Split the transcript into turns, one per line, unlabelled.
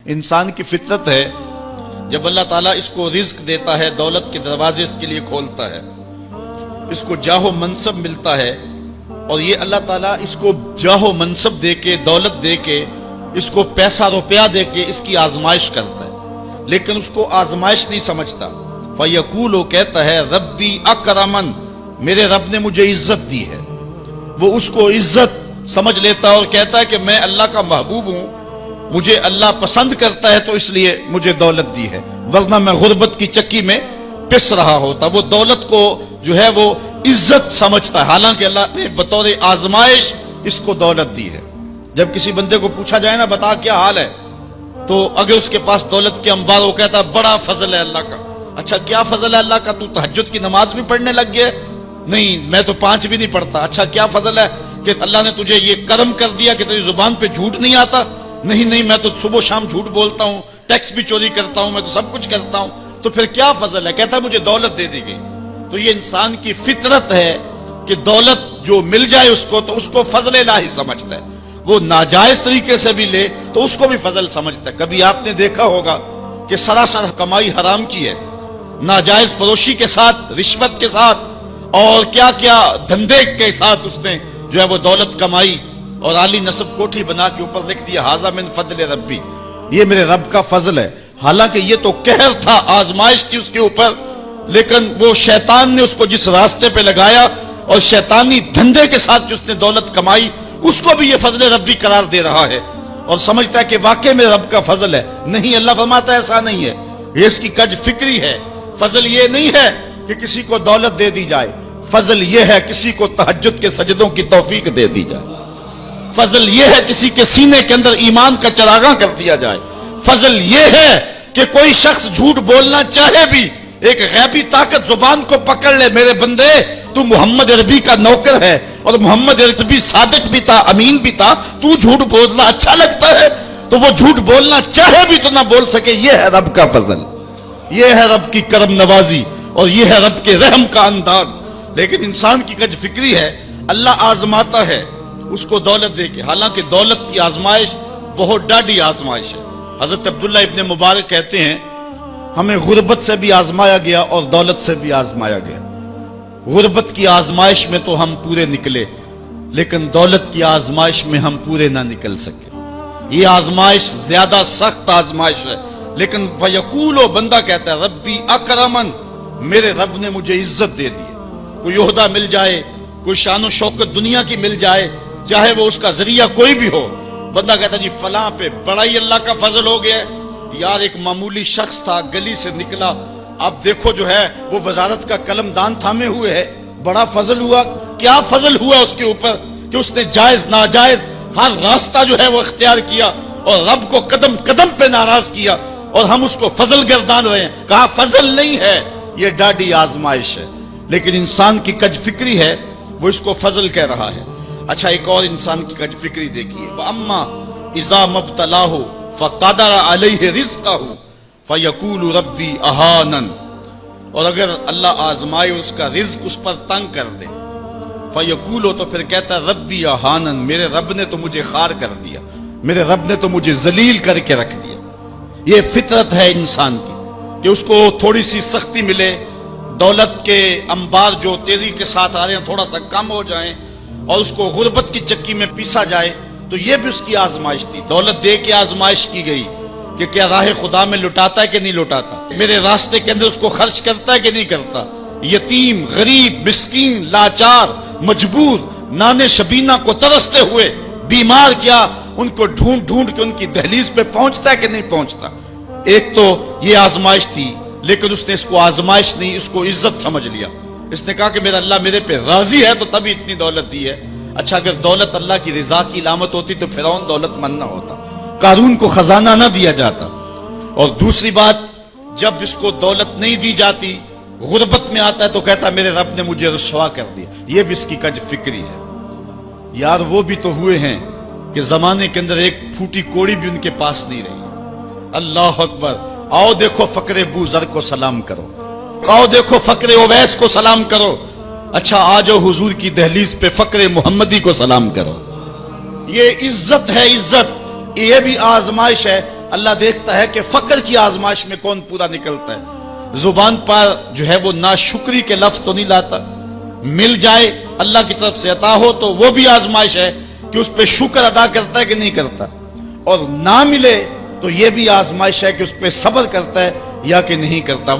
انسان کی فطرت ہے، جب اللہ تعالیٰ اس کو رزق دیتا ہے، دولت کے دروازے اس کے لیے کھولتا ہے، اس کو جاہ و منصب ملتا ہے، اور یہ اللہ تعالیٰ اس کو جاہ و منصب دے کے، دولت دے کے، اس کو پیسہ روپیہ دے کے اس کی آزمائش کرتا ہے، لیکن اس کو آزمائش نہیں سمجھتا۔ فَيَقُولُ، وہ کہتا ہے ربی اکرمن، میرے رب نے مجھے عزت دی ہے، وہ اس کو عزت سمجھ لیتا اور کہتا ہے کہ میں اللہ کا محبوب ہوں، مجھے اللہ پسند کرتا ہے تو اس لیے مجھے دولت دی ہے، ورنہ میں غربت کی چکی میں پس رہا ہوتا۔ وہ دولت کو جو ہے وہ عزت سمجھتا ہے، حالانکہ اللہ نے بطور آزمائش اس کو دولت دی ہے۔ جب کسی بندے کو پوچھا جائے نا بتا کیا حال ہے، تو اگر اس کے پاس دولت کے انبار، وہ کہتا ہے بڑا فضل ہے اللہ کا۔ اچھا کیا فضل ہے اللہ کا؟ تو تہجد کی نماز بھی پڑھنے لگ گیا؟ نہیں، میں تو 5 بھی نہیں پڑھتا۔ اچھا کیا فضل ہے کہ اللہ نے تجھے یہ کرم کر دیا کہ تیری زبان پہ جھوٹ نہیں آتا؟ نہیں، میں تو صبح شام جھوٹ بولتا ہوں، ٹیکس بھی چوری کرتا ہوں، میں تو سب کچھ کرتا ہوں۔ تو پھر کیا فضل ہے؟ کہتا ہے مجھے دولت دے دی گئی۔ تو یہ انسان کی فطرت ہے کہ دولت جو مل جائے اس کو تو اس کو فضل الہی سمجھتا ہے، وہ ناجائز طریقے سے بھی لے تو اس کو بھی فضل سمجھتا ہے۔ کبھی آپ نے دیکھا ہوگا کہ سراسر کمائی حرام کی ہے، ناجائز فروشی کے ساتھ، رشوت کے ساتھ، اور کیا کیا دھندے کے ساتھ اس نے جو ہے وہ دولت کمائی، اور عالی نصب کوٹھی بنا کے اوپر لکھ دیا ھذا من فضل ربی، یہ میرے رب کا فضل ہے۔ حالانکہ یہ تو قہر تھا، آزمائش تھی اس کے اوپر، لیکن وہ شیطان نے اس کو جس راستے پہ لگایا اور شیطانی دھندے کے ساتھ جس نے دولت کمائی، اس کو بھی یہ فضل ربی قرار دے رہا ہے اور سمجھتا ہے کہ واقعی میرے رب کا فضل ہے۔ نہیں، اللہ فرماتا ہے ایسا نہیں ہے، یہ اس کی کج فکری ہے۔ فضل یہ نہیں ہے کہ کسی کو دولت دے دی جائے، فضل یہ ہے کسی کو تہجد کے سجدوں کی توفیق دے دی جائے، فضل یہ ہے کسی کے سینے کے اندر ایمان کا چراغاں کر دیا جائے، فضل یہ ہے کہ کوئی شخص جھوٹ بولنا چاہے بھی ایک غیبی طاقت زبان کو پکڑ لے، میرے بندے تو محمد عربی کا نوکر ہے اور محمد عربی صادق بھی تھا، امین بھی تھا، تو جھوٹ بولنا اچھا لگتا ہے، تو وہ جھوٹ بولنا چاہے بھی تو نہ بول سکے۔ یہ ہے رب کا فضل، یہ ہے رب کی کرم نوازی، اور یہ ہے رب کے رحم کا انداز۔ لیکن انسان کی کج فکری ہے، اللہ آزماتا ہے اس کو دولت دے کے، حالانکہ دولت کی آزمائش بہت ڈاڈی آزمائش ہے۔ حضرت عبداللہ ابن مبارک کہتے ہیں ہمیں غربت سے بھی آزمایا گیا اور دولت سے بھی آزمایا گیا۔ غربت کی آزمائش میں تو ہم پورے نکلے، لیکن دولت کی آزمائش میں ہم پورے نہ نکل سکے۔ یہ آزمائش زیادہ سخت آزمائش ہے، لیکن فیقول، بندہ کہتا ہے ربی اکرمن، میرے رب نے مجھے عزت دے دی، کوئی عہدہ مل جائے، کوئی شان و شوکت دنیا کی مل جائے، چاہے وہ اس کا ذریعہ کوئی بھی ہو، بندہ کہتا ہے جی فلاں پہ بڑا ہی اللہ کا فضل ہو گیا ہے۔ یار ایک معمولی شخص تھا، گلی سے نکلا، اب دیکھو جو ہے وہ وزارت کا قلم دان تھامے ہوئے ہے، بڑا فضل ہوا۔ کیا فضل ہوا اس کے اوپر کہ اس نے جائز ناجائز ہر راستہ جو ہے وہ اختیار کیا اور رب کو قدم قدم پہ ناراض کیا، اور ہم اس کو فضل گردان رہے ہیں۔ کہا فضل نہیں ہے، یہ ڈاڈی آزمائش ہے، لیکن انسان کی کج فکری ہے، وہ اس کو فضل کہہ رہا ہے۔ اچھا ایک اور انسان کی کج فکری دیکھیے، وَأَمَّا إِذَا مَبْتَلَاهُ فَقَدَرَ عَلَيْهِ رِزْقَهُ فَيَقُولُ رَبِّي أَهَانَنِ، اور اگر اللہ آزمائے اس کا رزق اس پر تنگ کر دے، فَيَقُولُ، تو پھر کہتا ہے رَبِّي أَهَانَنِ، میرے رب نے تو مجھے خوار کر دیا، میرے رب نے تو مجھے ذلیل کر کے رکھ دیا۔ یہ فطرت ہے انسان کی کہ اس کو تھوڑی سی سختی ملے، دولت کے انبار جو تیزی کے ساتھ آ رہے ہیں تھوڑا سا کم ہو جائیں، اور اس کو غربت کی چکی میں پیسا جائے، تو یہ بھی اس کی آزمائش تھی۔ دولت دے کے آزمائش کی گئی کہ کیا راہ خدا میں لٹاتا ہے کہ نہیں لٹاتا، میرے راستے کے اندر اس کو خرچ کرتا ہے کہ نہیں کرتا۔ یتیم، غریب، مسکین، لاچار، مجبور، نانے شبینہ کو ترستے ہوئے، بیمار، کیا ان کو ڈھونڈ ڈھونڈ کے ان کی دہلیز پہ پہنچتا ہے کہ نہیں پہنچتا۔ ایک تو یہ آزمائش تھی، لیکن اس نے اس کو آزمائش نہیں، اس کو عزت سمجھ لیا۔ اس نے کہا کہ میرا اللہ میرے پہ راضی ہے تو تبھی اتنی دولت دی ہے۔ اچھا اگر دولت اللہ کی رضا کی علامت ہوتی تو فرعون دولت مند نہ ہوتا، قارون کو خزانہ نہ دیا جاتا۔ اور دوسری بات، جب اس کو دولت نہیں دی جاتی، غربت میں آتا ہے تو کہتا میرے رب نے مجھے رسوا کر دیا۔ یہ بھی اس کی کج فکری ہے۔ یار وہ بھی تو ہوئے ہیں کہ زمانے کے اندر ایک پھوٹی کوڑی بھی ان کے پاس نہیں رہی۔ اللہ اکبر، آؤ دیکھو فقر بو ذر کو سلام کرو، آؤ دیکھو فقر اویس کو سلام کرو، اچھا آ جاؤ حضور کی دہلیز پہ فقر محمدی کو سلام کرو۔ یہ عزت ہے، عزت، یہ بھی آزمائش ہے۔ اللہ دیکھتا ہے کہ فقر کی آزمائش میں کون پورا نکلتا ہے. زبان پر جو ہے وہ ناشکری کے لفظ تو نہیں لاتا. مل جائے اللہ کی طرف سے عطا ہو تو وہ بھی آزمائش ہے کہ اس پہ شکر ادا کرتا ہے کہ نہیں کرتا, اور نہ ملے تو یہ بھی آزمائش ہے کہ اس پہ صبر کرتا ہے یا کہ نہیں کرتا.